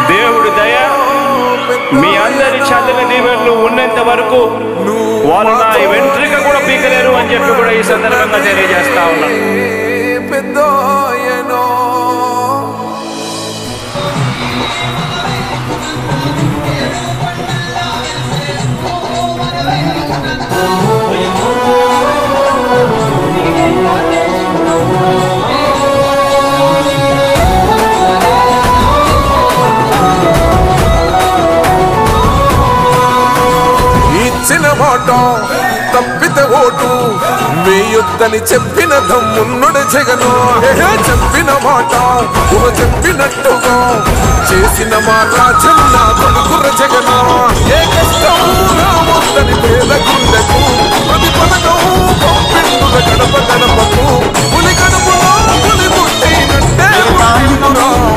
దేవుడి దయ మీ అందరి చల్లని దీవెనలు ఉన్నంత వరకు వాళ్ళు నా వెంట్రుక కూడా పీకలేరు అని చెప్పి కూడా ఈ సందర్భంగా తెలియజేస్తా ఉన్నాను. తప్పితే ఓటు వేయొద్దని చెప్పిన దమ్మున్నడు జగను. చెప్పిన మాట చెప్పినట్టుగా చేసిన మా రాజన్న కొడుకుర జగను. ఏ కష్టం రావద్దని పేద గుండెకు ప్రతి పథకం పంపిండుల గడప గడపకు పులి గడపలో పులి పుట్టినట్టే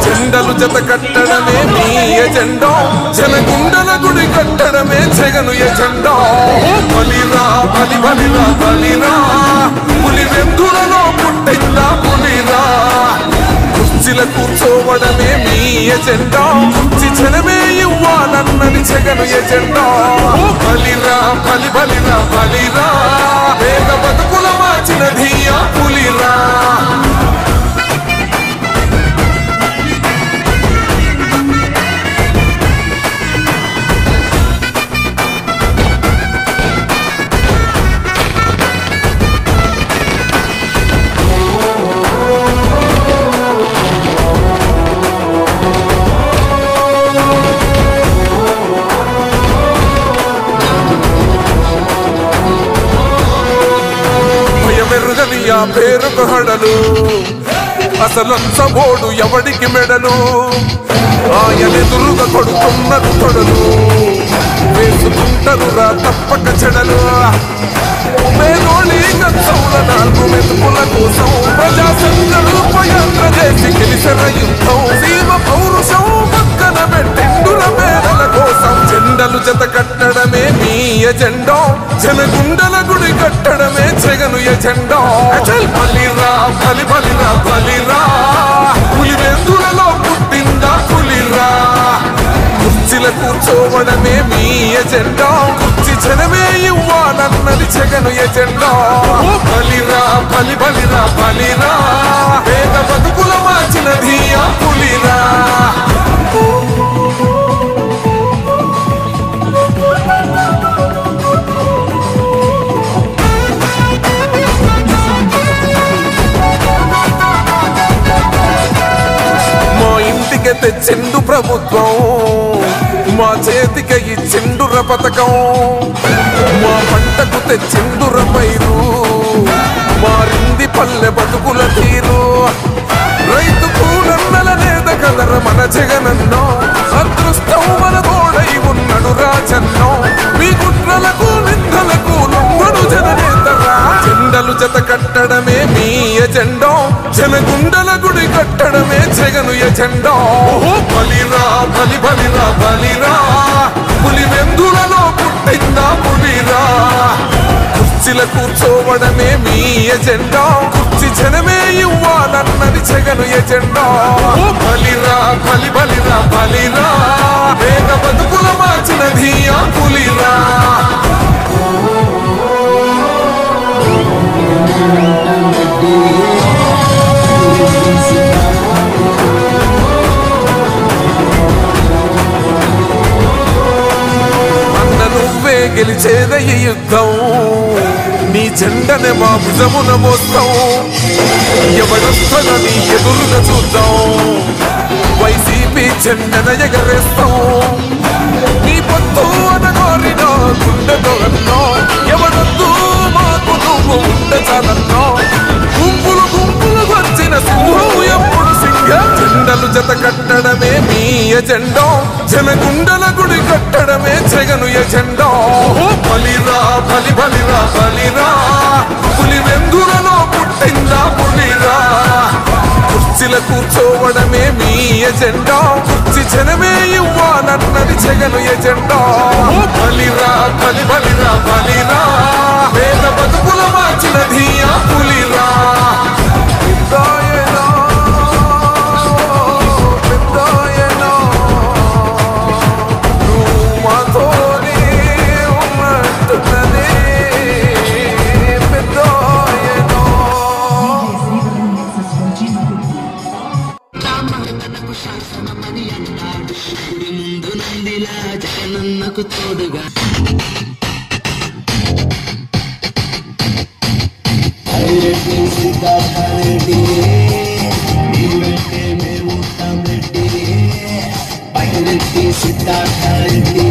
జెండలు జత కట్టడమే మీ ఎజెండా. జనగుండల గుడి కట్టడమే జగను ఎజెండా. బలిరా బలి బలిరా బలిరా పులి వెందులలో పుట్టిందా పులిరా. కుర్చీల కూర్చోవడమే మీ ఎజెండా. కుర్చీ జనమే ఇవ్వాలన్నది జగను ఎజెండా. బలిరా బలి బలిరా బలిరా వేగ బతుకుల మార్చినది ఆ పులిరా. పేరుకు హడలు అసలంచబోడు ఎవడికి మెడలు. ఆయనెదురుగా కొడుతున్నారు తొడలు వేసుకుంటారు రా తప్పక చెడలు. మేలోని గచ్చౌల నాలుగు మెతుకుల కోసం ప్రజా సంఘలు పయాత్ర చేసి గెలిసిన యుద్ధం. సీమ పౌరుషం పక్కన పెట్టిండుల మేడల కోసం. జెండలు జత కట్టడమే మీ ఎజెండా. జనగుండల గుడి కట్టడమే జగను ఎజెండా. బలిరా బలి బలిరా బలిరా పులి వెందులలో పుట్టిందా పులిరా. కుర్చీల కూర్చోవడమే మీ ఎజెండా. కుర్చీ జనమే ఇవ్వాలన్నది జగను ఎజెండా. బలిరా బలి బలిరా బలిరా పేద బతుకుల మార్చినది ఆ పులిరా. తెచ్చిండు ప్రభుత్వం మా చేతికి ఇచ్చిండుర పథకం. మా పంటకు తెచ్చిండుర పైరు మారింది పల్లె బతుకుల తీరు. రైతు కూలన్నల నేత కదర మన జగనన్నో. అదృష్టం మన తోడై ఉన్నడు రాజన్నో. మీ కుట్రలకు నిందలకు లొంగడు జననేతరా. జెండలు జత కట్టడమే మీ ఎజెండా. జనగుండల గుడి కట్టడమే జగను ఎజెండా. బలిరా బలి బలిరా బలిరా పులి వెందులలో పుట్టిందా పులిరా. కుర్చీల కూర్చోవడమే మీ ఎజెండా. కుర్చీ జనమే ఇవ్వాలన్నది జగను ఎజెండా. బలిరా బలి బలిరా బలిరా వేగ బతుకుల మార్చినది ఆ పులిరా. అన్న నువ్వే గెలిచేద ఈ యుద్ధం. నీ జెండనే మా భుజమున మోస్తాం. ఎవడొస్తదని ఎదురుగా చూద్దాం. వైసీపీ జెండన ఎగరేస్తాం. నీ పొత్తు అనగోరిన గుండెతో అన్నో. ఎవడొద్దు మాకు నువ్వు ఉండే చాలన్నో. గుంపులు గుంపులు వచ్చిన సింహం ఎప్పుడు సింహం. జెండలు జత కట్టడమే మీ ఎజెండా. జనగుండల గుడి కట్టడమే జగను ఎజెండా. బలిరా బలి బలిరా బలిరా పులి వెందులలో పుట్టిందా పులిరా. కుర్చీల కూర్చోవడమే మీ ఎజెండా. కుర్చీ జనమే ఇవ్వాలన్నది జగను ఎజెండా. బలిరా బలి బలిరా బలిరా పేద బతుకుల మార్చినది ఆ పులిరా. ఉందిలా జగనన్నకు తోడుగా. రెడ్డి సిద్ధార్థ రెడ్డి మేము రెడ్డి సిద్ధార్థ రెడ్డి